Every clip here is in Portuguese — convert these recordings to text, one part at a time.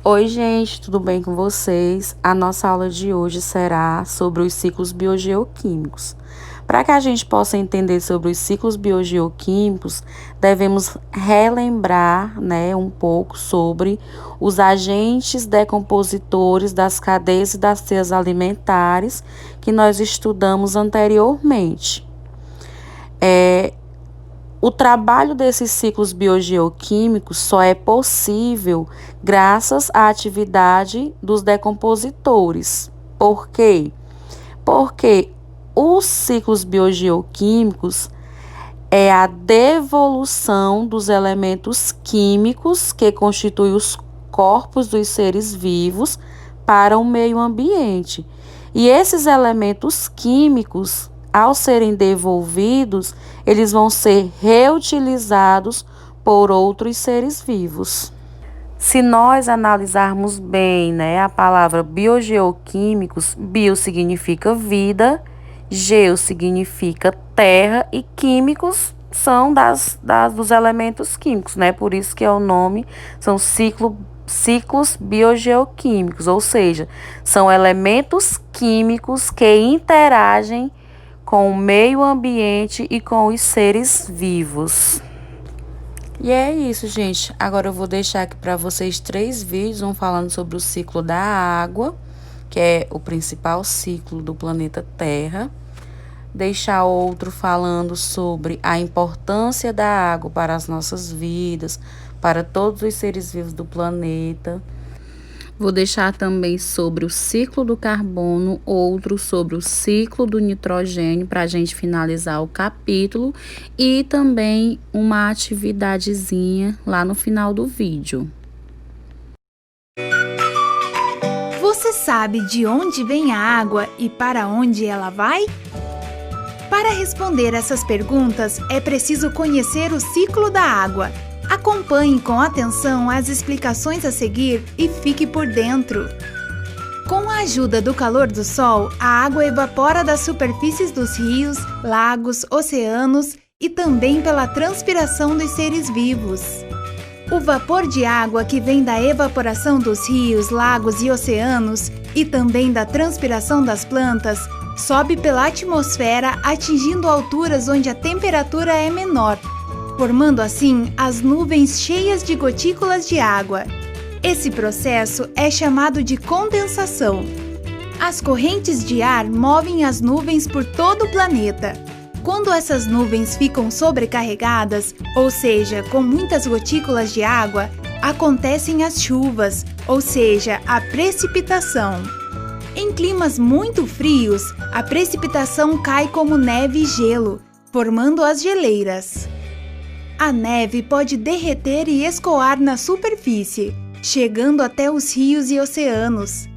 Oi, gente, tudo bem com vocês? A nossa aula de hoje será sobre os ciclos biogeoquímicos. Para que a gente possa entender sobre os ciclos biogeoquímicos, devemos relembrar, um pouco sobre os agentes decompositores das cadeias e das teias alimentares que nós estudamos anteriormente. O trabalho desses ciclos biogeoquímicos só é possível graças à atividade dos decompositores. Por quê? Porque os ciclos biogeoquímicos é a devolução dos elementos químicos que constituem os corpos dos seres vivos para o meio ambiente. E esses elementos químicos, ao serem devolvidos, eles vão ser reutilizados por outros seres vivos. Se nós analisarmos bem, a palavra biogeoquímicos, bio significa vida, geo significa terra e químicos são dos elementos químicos, Por isso que é o nome, são ciclos biogeoquímicos, ou seja, são elementos químicos que interagem com o meio ambiente e com os seres vivos. E é isso, gente. Agora eu vou deixar aqui para vocês 3 vídeos, um falando sobre o ciclo da água, que é o principal ciclo do planeta Terra. Deixar outro falando sobre a importância da água para as nossas vidas, para todos os seres vivos do planeta. Vou deixar também sobre o ciclo do carbono, outro sobre o ciclo do nitrogênio, para a gente finalizar o capítulo, e também uma atividadezinha lá no final do vídeo. Você sabe de onde vem a água e para onde ela vai? Para responder essas perguntas, é preciso conhecer o ciclo da água. Acompanhe com atenção as explicações a seguir e fique por dentro. Com a ajuda do calor do sol, a água evapora das superfícies dos rios, lagos, oceanos e também pela transpiração dos seres vivos. O vapor de água que vem da evaporação dos rios, lagos e oceanos e também da transpiração das plantas sobe pela atmosfera, atingindo alturas onde a temperatura é menor, formando assim as nuvens cheias de gotículas de água. Esse processo é chamado de condensação. As correntes de ar movem as nuvens por todo o planeta. Quando essas nuvens ficam sobrecarregadas, ou seja, com muitas gotículas de água, acontecem as chuvas, ou seja, a precipitação. Em climas muito frios, a precipitação cai como neve e gelo, formando as geleiras. A neve pode derreter e escoar na superfície, chegando até os rios e oceanos.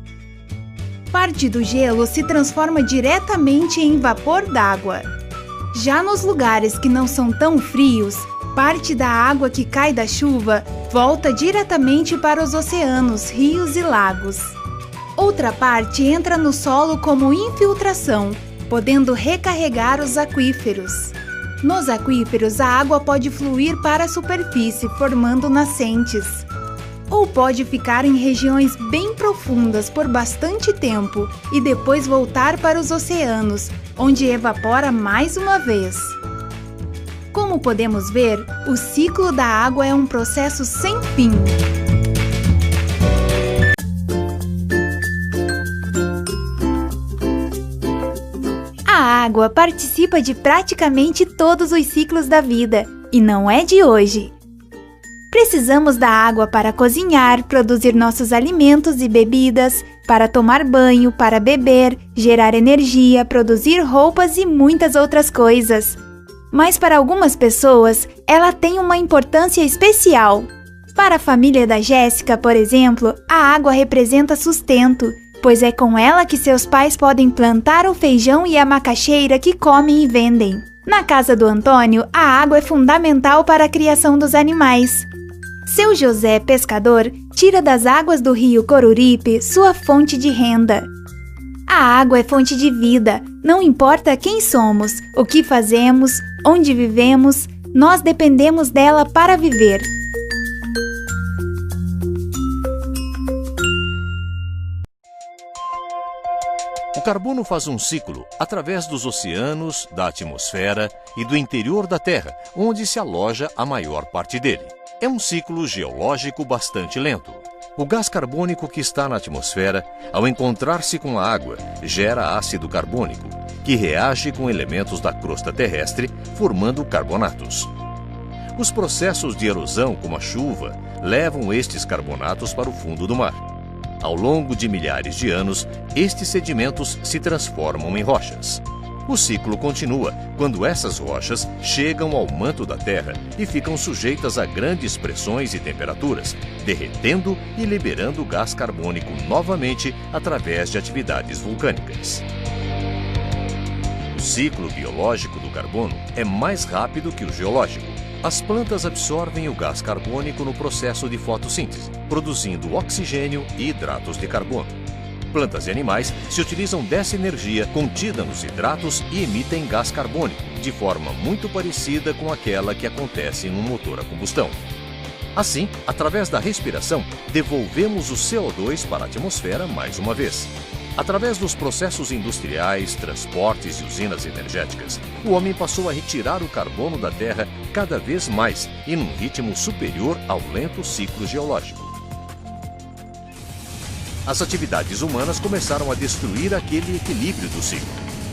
Parte do gelo se transforma diretamente em vapor d'água. Já nos lugares que não são tão frios, parte da água que cai da chuva volta diretamente para os oceanos, rios e lagos. Outra parte entra no solo como infiltração, podendo recarregar os aquíferos. Nos aquíferos, a água pode fluir para a superfície, formando nascentes. Ou pode ficar em regiões bem profundas por bastante tempo e depois voltar para os oceanos, onde evapora mais uma vez. Como podemos ver, o ciclo da água é um processo sem fim. A água participa de praticamente todos os ciclos da vida, e não é de hoje. Precisamos da água para cozinhar, produzir nossos alimentos e bebidas, para tomar banho, para beber, gerar energia, produzir roupas e muitas outras coisas. Mas para algumas pessoas, ela tem uma importância especial. Para a família da Jéssica, por exemplo, a água representa sustento, pois é com ela que seus pais podem plantar o feijão e a macaxeira que comem e vendem. Na casa do Antônio, a água é fundamental para a criação dos animais. Seu José, pescador, tira das águas do rio Coruripe sua fonte de renda. A água é fonte de vida, não importa quem somos, o que fazemos, onde vivemos, nós dependemos dela para viver. O carbono faz um ciclo através dos oceanos, da atmosfera e do interior da Terra, onde se aloja a maior parte dele. É um ciclo geológico bastante lento. O gás carbônico que está na atmosfera, ao encontrar-se com a água, gera ácido carbônico, que reage com elementos da crosta terrestre, formando carbonatos. Os processos de erosão, como a chuva, levam estes carbonatos para o fundo do mar. Ao longo de milhares de anos, estes sedimentos se transformam em rochas. O ciclo continua quando essas rochas chegam ao manto da Terra e ficam sujeitas a grandes pressões e temperaturas, derretendo e liberando gás carbônico novamente através de atividades vulcânicas. O ciclo biológico do carbono é mais rápido que o geológico. As plantas absorvem o gás carbônico no processo de fotossíntese, produzindo oxigênio e hidratos de carbono. Plantas e animais se utilizam dessa energia contida nos hidratos e emitem gás carbônico, de forma muito parecida com aquela que acontece em um motor a combustão. Assim, através da respiração, devolvemos o CO2 para a atmosfera mais uma vez. Através dos processos industriais, transportes e usinas energéticas, o homem passou a retirar o carbono da Terra cada vez mais e num ritmo superior ao lento ciclo geológico. As atividades humanas começaram a destruir aquele equilíbrio do ciclo.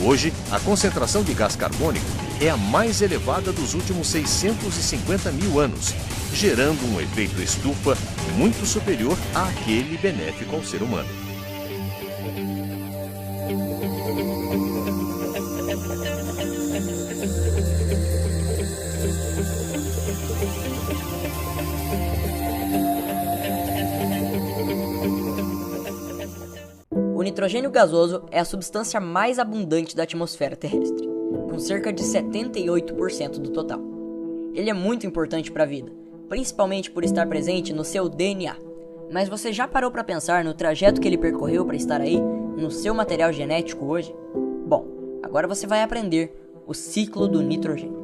Hoje, a concentração de gás carbônico é a mais elevada dos últimos 650 mil anos, gerando um efeito estufa muito superior àquele benéfico ao ser humano. O nitrogênio gasoso é a substância mais abundante da atmosfera terrestre, com cerca de 78% do total. Ele é muito importante para a vida, principalmente por estar presente no seu DNA. Mas você já parou para pensar no trajeto que ele percorreu para estar aí, no seu material genético hoje? Bom, agora você vai aprender o ciclo do nitrogênio.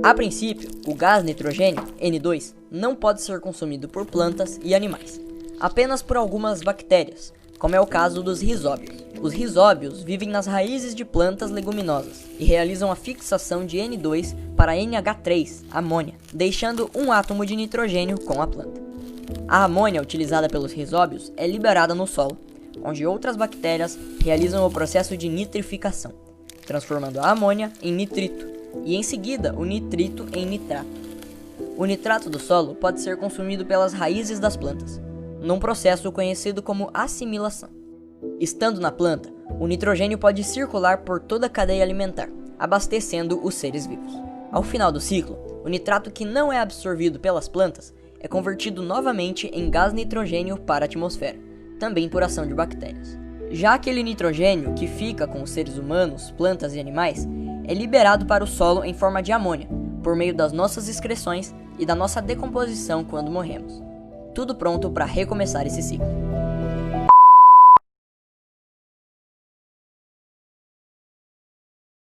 A princípio, o gás nitrogênio, N2, não pode ser consumido por plantas e animais, apenas por algumas bactérias, como é o caso dos rizóbios. Os rizóbios vivem nas raízes de plantas leguminosas e realizam a fixação de N2 para NH3, amônia, deixando um átomo de nitrogênio com a planta. A amônia utilizada pelos rizóbios é liberada no solo, onde outras bactérias realizam o processo de nitrificação, transformando a amônia em nitrito, e em seguida o nitrito em nitrato. O nitrato do solo pode ser consumido pelas raízes das plantas, num processo conhecido como assimilação. Estando na planta, o nitrogênio pode circular por toda a cadeia alimentar, abastecendo os seres vivos. Ao final do ciclo, o nitrato que não é absorvido pelas plantas é convertido novamente em gás nitrogênio para a atmosfera, também por ação de bactérias. Já aquele nitrogênio que fica com os seres humanos, plantas e animais é liberado para o solo em forma de amônia, por meio das nossas excreções e da nossa decomposição quando morremos. Tudo pronto para recomeçar esse ciclo.